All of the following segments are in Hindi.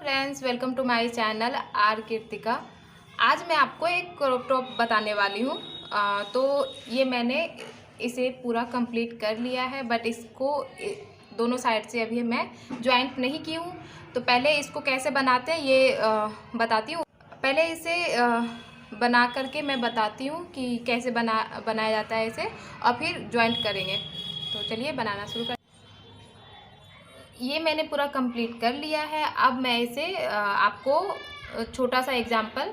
Friends, welcome to my channel R Keerthika. आज मैं आपको एक क्रॉप टॉप बताने वाली हूँ। तो ये मैंने इसे पूरा कंप्लीट कर लिया है, बट इसको दोनों साइड से अभी मैं जॉइंट नहीं की हूँ। तो पहले इसको कैसे बनाते हैं ये बताती हूँ। पहले इसे बना करके मैं बताती हूँ कि कैसे बनाया जाता है इसे, और फिर जॉइंट करेंगे। तो चलिए बनाना शुरू कर। ये मैंने पूरा कंप्लीट कर लिया है। अब मैं इसे आपको छोटा सा एग्जांपल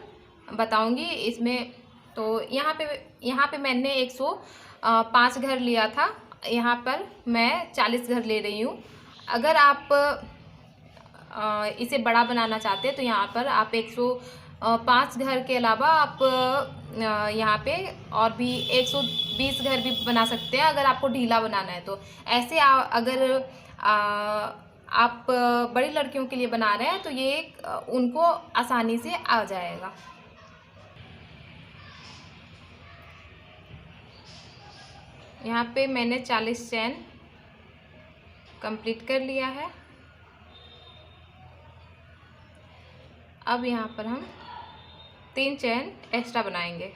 बताऊंगी इसमें। तो यहाँ पे मैंने 105 घर लिया था, यहाँ पर मैं 40 घर ले रही हूँ। अगर आप इसे बड़ा बनाना चाहते हैं तो यहाँ पर आप 105 घर के अलावा आप यहाँ पे और भी 120 घर भी बना सकते हैं, अगर आपको ढीला बनाना है तो। ऐसे अगर आप बड़ी लड़कियों के लिए बना रहे हैं तो ये उनको आसानी से आ जाएगा। यहाँ पे मैंने 40 चैन कंप्लीट कर लिया है। अब यहाँ पर हम 3 चैन एक्स्ट्रा बनाएंगे।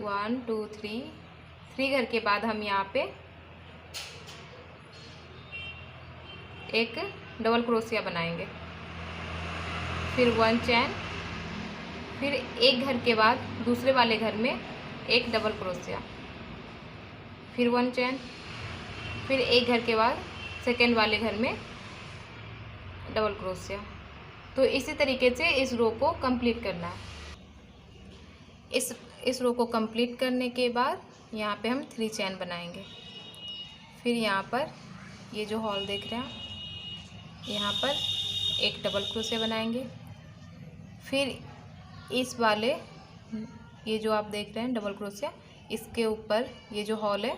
1 2 3 घर के बाद हम यहाँ पे एक डबल क्रोशिया बनाएंगे, फिर 1 चैन, फिर एक घर के बाद दूसरे वाले घर में एक डबल क्रोशिया, फिर 1 चैन, फिर एक घर के बाद सेकेंड वाले घर में डबल क्रोशिया। तो इसी तरीके से इस रो को कंप्लीट करना है। इस रो को कंप्लीट करने के बाद यहाँ पे हम 3 चैन बनाएंगे। फिर यहाँ पर ये जो हॉल देख रहे हैं, यहाँ पर एक डबल क्रोशिया बनाएंगे। फिर इस वाले ये जो आप देख रहे हैं डबल क्रोशिया, इसके ऊपर ये जो हॉल है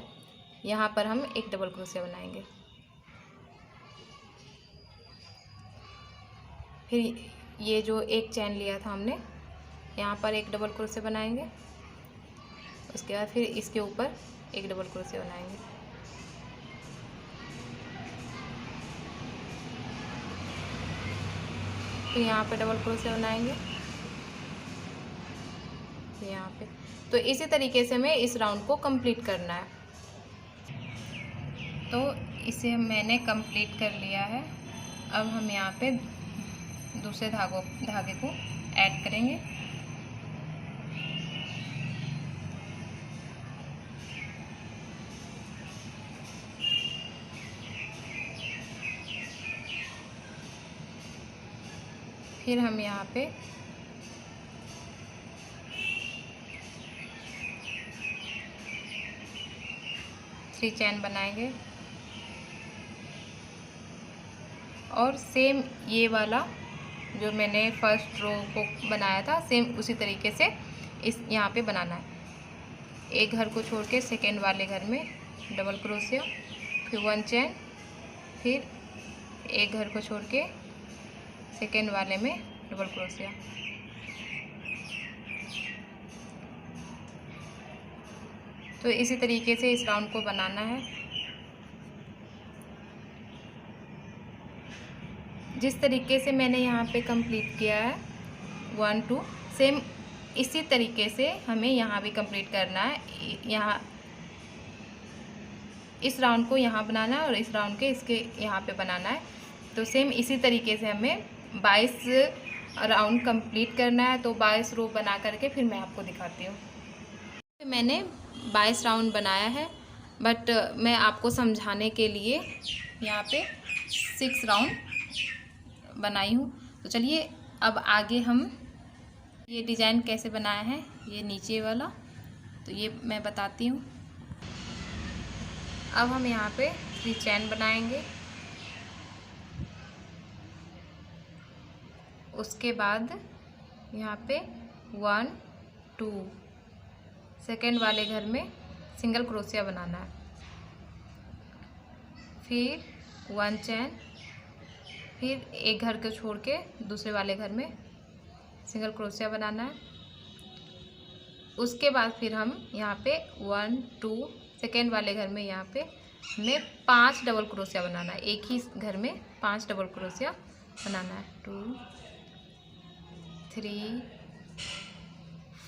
यहाँ पर हम एक डबल क्रोशिया बनाएंगे। फिर ये जो एक चैन लिया था हमने, यहाँ पर एक डबल क्रोशिया बनाएंगे। उसके बाद फिर इसके ऊपर एक डबल क्रोशिया बनाएंगे। तो यहाँ पे डबल क्रोशिया बनाएंगे यहाँ पे। तो इसी तरीके से हमें इस राउंड को कंप्लीट करना है। तो इसे मैंने कंप्लीट कर लिया है। अब हम यहाँ पे दूसरे धागे को ऐड करेंगे। फिर हम यहाँ पे थ्री चैन बनाएंगे, और सेम ये वाला जो मैंने फर्स्ट रो को बनाया था, सेम उसी तरीके से इस यहाँ पे बनाना है। एक घर को छोड़ के सेकेंड वाले घर में डबल क्रोशिया, फिर 1 चैन, फिर एक घर को छोड़ के सेकेंड वाले में डबल क्रोशिया। तो इसी तरीके से इस राउंड को बनाना है। जिस तरीके से मैंने यहाँ पे कंप्लीट किया है 1 2, सेम इसी तरीके से हमें यहाँ भी कंप्लीट करना है। यहाँ इस राउंड को यहाँ बनाना है और इस राउंड के इसके यहाँ पे बनाना है। तो सेम इसी तरीके से हमें 22 राउंड कंप्लीट करना है। तो 22 रो बना करके फिर मैं आपको दिखाती हूँ। मैंने 22 राउंड बनाया है, बट मैं आपको समझाने के लिए यहाँ पे 6 राउंड बनाई हूँ। तो चलिए अब आगे हम ये डिज़ाइन कैसे बनाया है, ये नीचे वाला, तो ये मैं बताती हूँ। अब हम यहाँ पे 3 चैन बनाएंगे। उसके बाद यहाँ पे 1 2 सेकेंड वाले घर में सिंगल क्रोशिया बनाना है। फिर 1 चैन, फिर एक घर को छोड़ के दूसरे वाले घर में सिंगल क्रोशिया बनाना है। उसके बाद फिर हम यहाँ पे 1 2 सेकेंड वाले घर में यहाँ पे हमें 5 डबल क्रोशिया बनाना है। एक ही घर में 5 डबल क्रोशिया बनाना है। 2 3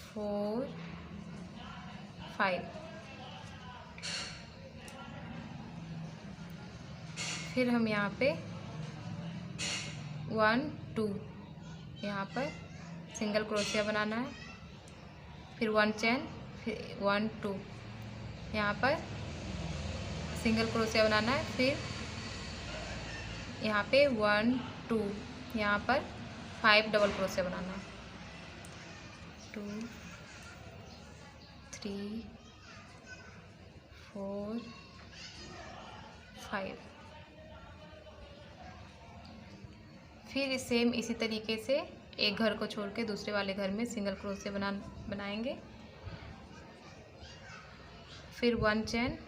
4 5। फिर हम यहाँ पे 1 2 यहाँ पर सिंगल क्रोशिया बनाना है, फिर 1 चेन, फिर 1 2 यहाँ पर सिंगल क्रोशिया बनाना है, फिर यहाँ पे 1 2 यहाँ पर 5 डबल क्रोशिया बनाना है। 2 3 4 5। फिर सेम इसी तरीके से एक घर को छोड़ के दूसरे वाले घर में सिंगल क्रोशिया बनाएंगे, फिर 1 चेन,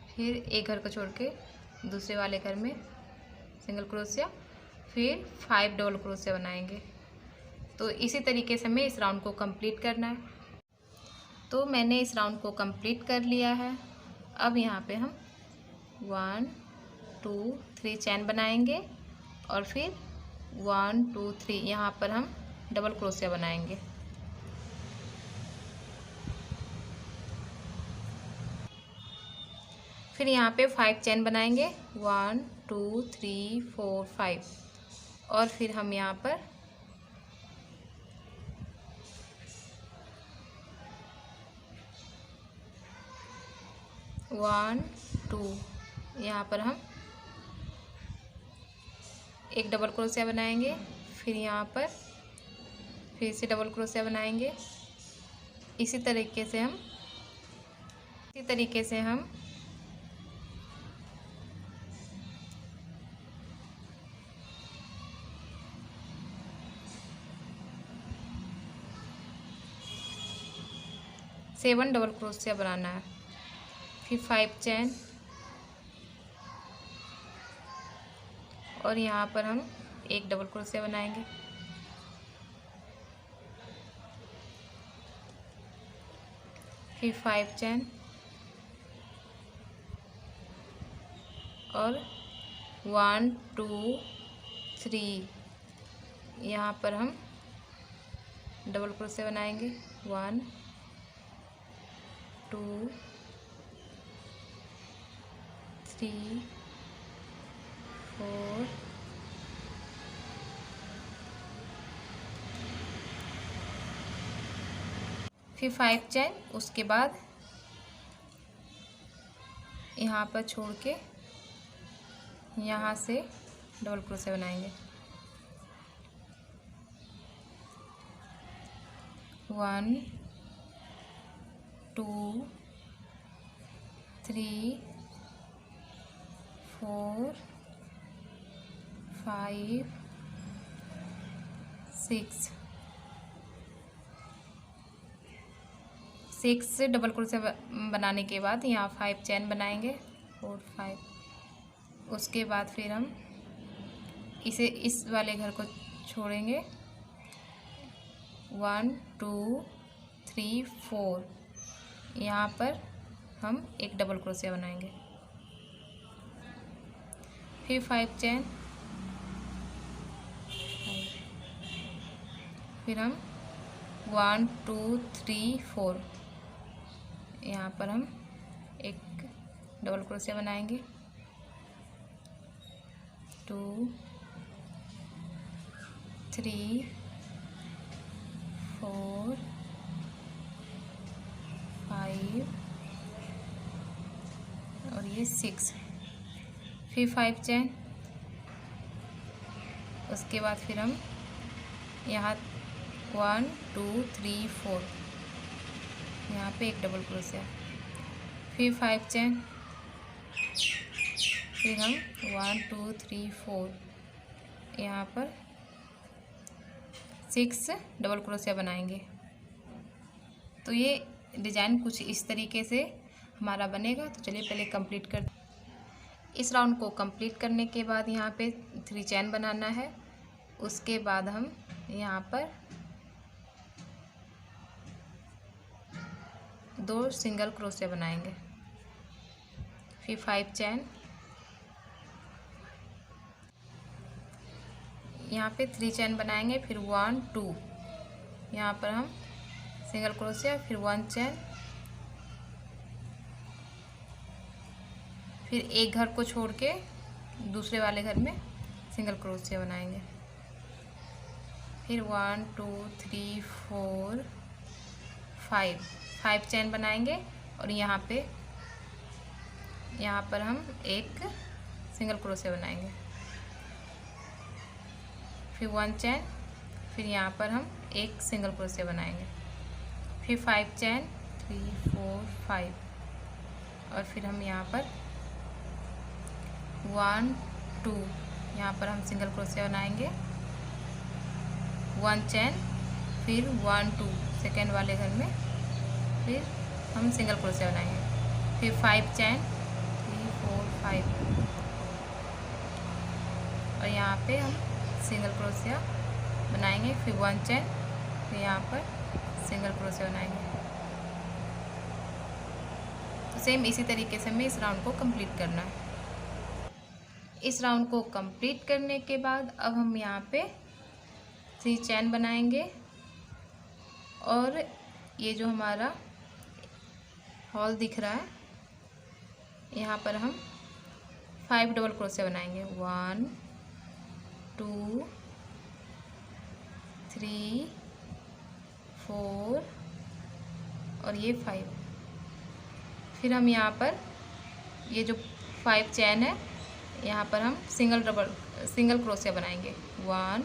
फिर एक घर को छोड़ के दूसरे वाले घर में सिंगल क्रोशिया, फिर 5 डबल क्रोशिया बनाएंगे। तो इसी तरीके से हमें इस राउंड को कंप्लीट करना है। तो मैंने इस राउंड को कंप्लीट कर लिया है। अब यहाँ पे हम 1 2 3 चैन बनाएंगे और फिर 1 2 3 यहाँ पर हम डबल क्रोशिया बनाएंगे। फिर यहाँ पे 5 चैन बनाएंगे, 1 2 3 4 5, और फिर हम यहाँ पर वन टू यहाँ पर हम एक डबल क्रोशिया बनाएंगे, फिर यहाँ पर फिर से डबल क्रोशिया बनाएंगे। इसी तरीके से हम 7 डबल क्रोशिया बनाना है, फिर 5 चैन, और यहाँ पर हम एक डबल क्रोशिया बनाएंगे। फिर 5 चैन और 1 2 3 यहाँ पर हम डबल क्रोशिया बनाएंगे। 1 2 3 4 फिर 5 चैन, उसके बाद यहाँ पर छोड़ के यहाँ से डबल क्रोशिया बनाएंगे। 1 2 3 4 5 6 डबल क्रोशिया बनाने के बाद यहाँ 5 चैन बनाएंगे, 4 5। उसके बाद फिर हम इस वाले घर को छोड़ेंगे। 1 2 3 4 यहाँ पर हम एक डबल क्रोशिया बनाएंगे, फिर 5 चैन, फिर हम 1 2 3 4 यहाँ पर हम एक डबल क्रोशिया बनाएंगे। 2 3 4 5 और ये 6, फिर 5 चैन। उसके बाद फिर हम यहाँ 1 2 3 4 यहाँ पे एक डबल क्रोशिया, फिर 5 चैन, फिर हम 1 2 3 4 यहाँ पर 6 डबल क्रोशिया बनाएंगे। तो ये डिज़ाइन कुछ इस तरीके से हमारा बनेगा। तो चलिए पहले कंप्लीट कर। इस राउंड को कंप्लीट करने के बाद यहाँ पे 3 चैन बनाना है। उसके बाद हम यहाँ पर 2 सिंगल क्रोशिया बनाएंगे, फिर 5 चैन, यहाँ पे 3 चेन बनाएंगे, फिर 1 2, यहाँ पर हम सिंगल क्रोशिया, फिर 1 चेन, फिर एक घर को छोड़ के दूसरे वाले घर में सिंगल क्रोशिया बनाएंगे, फिर 1 2 3 4 5 चेन बनाएंगे और यहाँ पर हम एक सिंगल क्रोशिया बनाएंगे, फिर 1 चेन, फिर यहाँ पर हम एक सिंगल क्रोशिया बनाएंगे, फिर 5 चेन 3 4 5 और फिर हम यहाँ पर 1 2, यहाँ पर हम सिंगल क्रोशिया बनाएंगे, 1 चेन, फिर 1 2 सेकेंड वाले घर में फिर हम सिंगल क्रोशिया बनाएंगे, फिर 5 चेन 3 4 5 और यहाँ पे हम सिंगल क्रोशिया बनाएंगे, फिर 1 चेन, फिर यहाँ पर सिंगल क्रोशिया बनाएंगे। तो सेम इसी तरीके से हमें इस राउंड को कंप्लीट करना है। इस राउंड को कंप्लीट करने के बाद अब हम यहाँ पे 3 चेन बनाएंगे और ये जो हमारा हॉल दिख रहा है यहाँ पर हम 5 डबल क्रोशिया बनाएंगे, 1 2 3 4 और ये 5। फिर हम यहाँ पर ये जो 5 चेन है यहाँ पर हम सिंगल क्रोशिया बनाएंगे, 1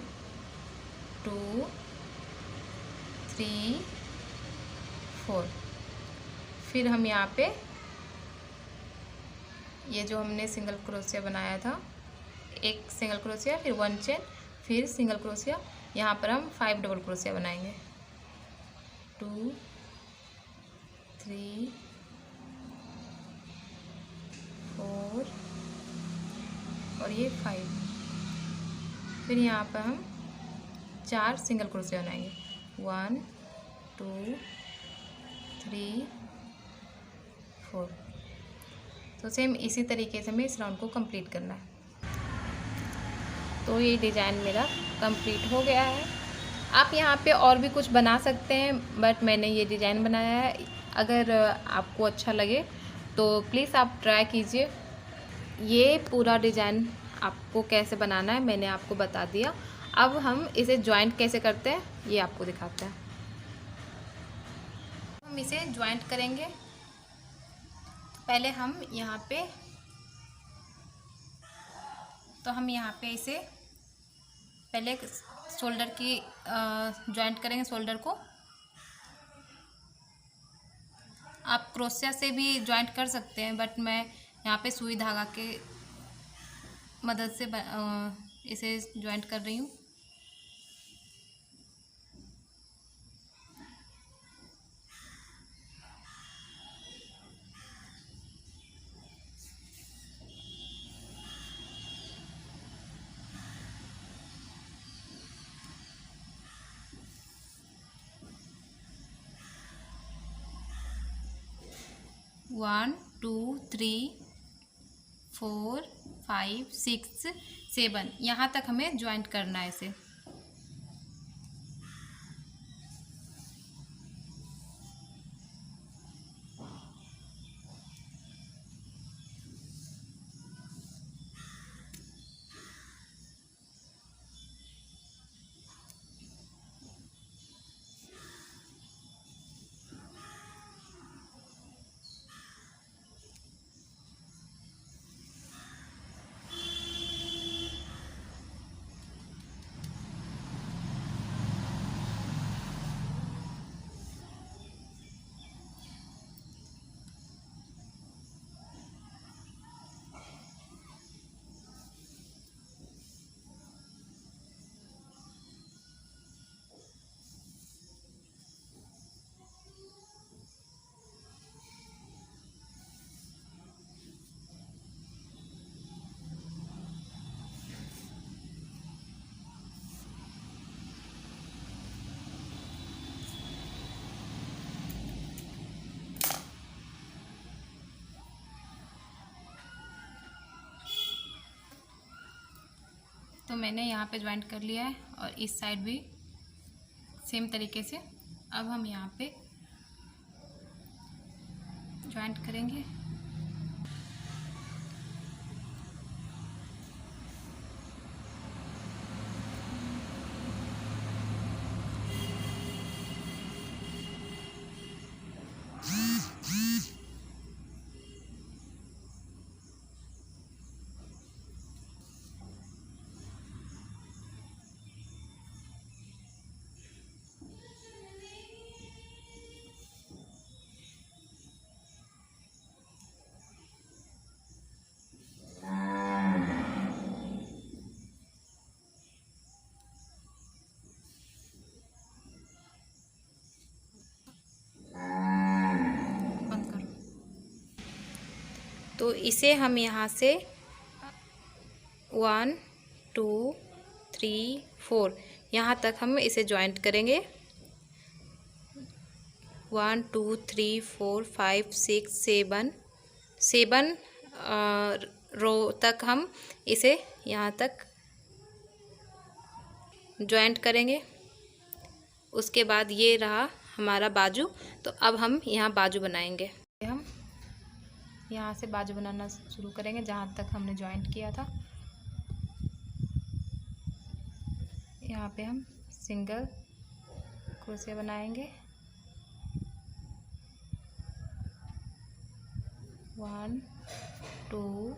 2 3 4। फिर हम यहाँ पे ये जो हमने सिंगल क्रोशिया बनाया था, एक सिंगल क्रोशिया, फिर 1 चेन, फिर सिंगल क्रोशिया, यहाँ पर हम 5 डबल क्रोशिया बनाएंगे, 2 3 4 और ये 5। फिर यहाँ पर हम 4 सिंगल क्रोशिया बनाएंगे, 1 2 3 4। तो सेम इसी तरीके से हमें इस राउंड को कंप्लीट करना है। तो ये डिज़ाइन मेरा कंप्लीट हो गया है। आप यहाँ पे और भी कुछ बना सकते हैं, बट मैंने ये डिज़ाइन बनाया है। अगर आपको अच्छा लगे तो प्लीज़ आप ट्राई कीजिए। ये पूरा डिज़ाइन आपको कैसे बनाना है मैंने आपको बता दिया। अब हम इसे जॉइंट कैसे करते हैं ये आपको दिखाते हैं। हम इसे जॉइंट करेंगे। पहले हम यहाँ पे इसे पहले शोल्डर की जॉइंट करेंगे। शोल्डर को आप क्रोशिया से भी जॉइंट कर सकते हैं, बट मैं यहाँ पे सुई धागा के मदद से इसे जॉइंट कर रही हूँ। वन टू थ्री 4 5 6 7 यहाँ तक हमें ज्वाइंट करना है इसे। मैंने यहाँ पे ज्वाइंट कर लिया है और इस साइड भी सेम तरीके से। अब हम यहाँ पे ज्वाइंट करेंगे। तो इसे हम यहाँ से 1 2 3 4 यहाँ तक हम इसे जॉइंट करेंगे। 1 2 3 4 5 6 7 रो तक हम इसे यहाँ तक जॉइंट करेंगे। उसके बाद ये रहा हमारा बाजू। तो अब हम यहाँ बाजू बनाएंगे। हम यहाँ से बाजू बनाना शुरू करेंगे जहाँ तक हमने जॉइंट किया था। यहाँ पे हम सिंगल क्रोशिया बनाएंगे। 1 2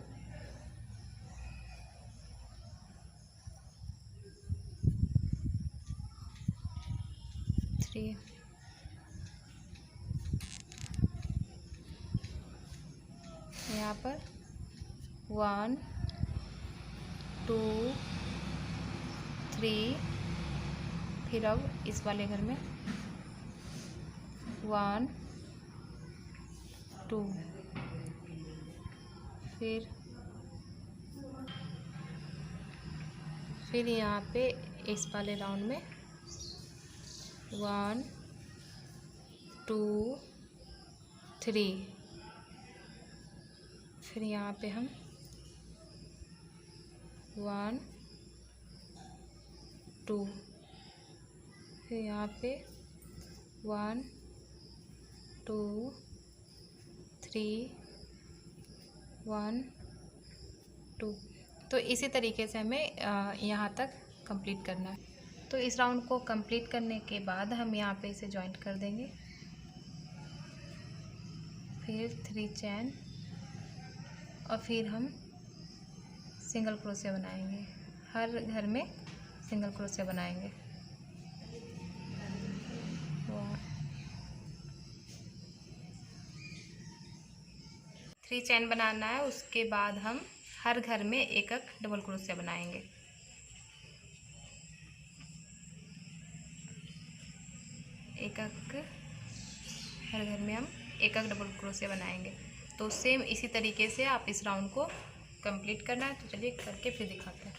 3 यहाँ पर 1 2 3। फिर अब इस वाले घर में 1 2। फिर यहाँ पे इस वाले राउंड में 1 2 3। फिर यहाँ पे हम 1 2। फिर यहाँ पे 1 2 3 1 2। तो इसी तरीके से हमें यहाँ तक कंप्लीट करना है। तो इस राउंड को कंप्लीट करने के बाद हम यहाँ पे इसे जॉइंट कर देंगे। फिर 3 चैन और फिर हम सिंगल क्रोशिया बनाएंगे। हर घर में सिंगल क्रोशिया बनाएंगे। 3 चैन बनाना है। उसके बाद हम हर घर में एक एक डबल क्रोशिया बनाएंगे। एक हर घर में हम एक एक डबल क्रोशिया बनाएंगे। तो सेम इसी तरीके से आप इस राउंड को कंप्लीट करना है। तो चलिए करके फिर दिखाते हैं।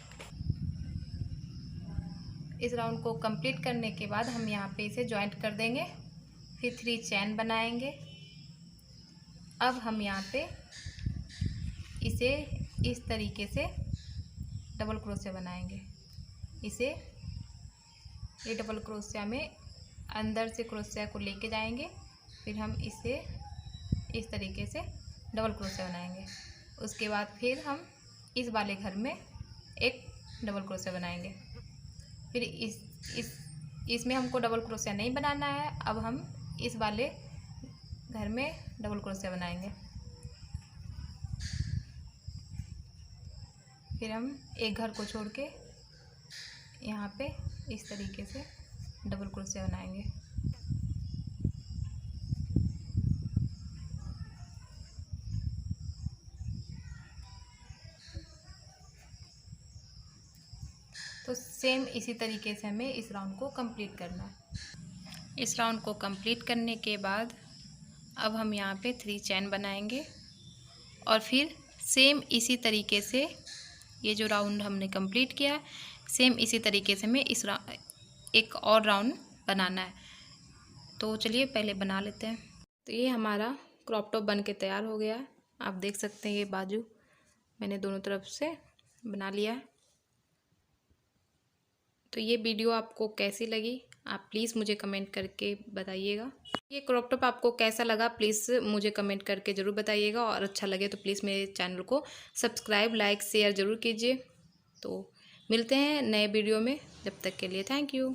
इस राउंड को कंप्लीट करने के बाद हम यहाँ पे इसे जॉइंट कर देंगे। फिर 3 चैन बनाएंगे। अब हम यहाँ पे इसे इस तरीके से डबल क्रोशिया बनाएंगे। ये डबल क्रोशिया में अंदर से क्रोशिया को लेके जाएंगे। फिर हम इसे इस तरीके से डबल क्रोशिया बनाएंगे। उसके बाद फिर हम इस वाले घर में एक डबल क्रोशिया बनाएंगे। फिर इसमें हमको डबल क्रोशिया नहीं बनाना है। अब हम इस वाले घर में डबल क्रोशिया बनाएंगे। फिर हम एक घर को छोड़ के यहाँ पे इस तरीके से डबल क्रोशिया बनाएंगे। तो सेम इसी तरीके से हमें इस राउंड को कंप्लीट करना है। इस राउंड को कंप्लीट करने के बाद अब हम यहाँ पे 3 चैन बनाएंगे और फिर सेम इसी तरीके से ये जो राउंड हमने कंप्लीट किया सेम इसी तरीके से हमें एक और राउंड बनाना है। तो चलिए पहले बना लेते हैं। तो ये हमारा क्रॉप टॉप बन के तैयार हो गया। आप देख सकते हैं ये बाजू मैंने दोनों तरफ से बना लिया है। तो ये वीडियो आपको कैसी लगी आप प्लीज़ मुझे कमेंट करके बताइएगा। ये क्रॉप टॉप आपको कैसा लगा प्लीज़ मुझे कमेंट करके ज़रूर बताइएगा, और अच्छा लगे तो प्लीज़ मेरे चैनल को सब्सक्राइब, लाइक, शेयर ज़रूर कीजिए। तो मिलते हैं नए वीडियो में, जब तक के लिए थैंक यू।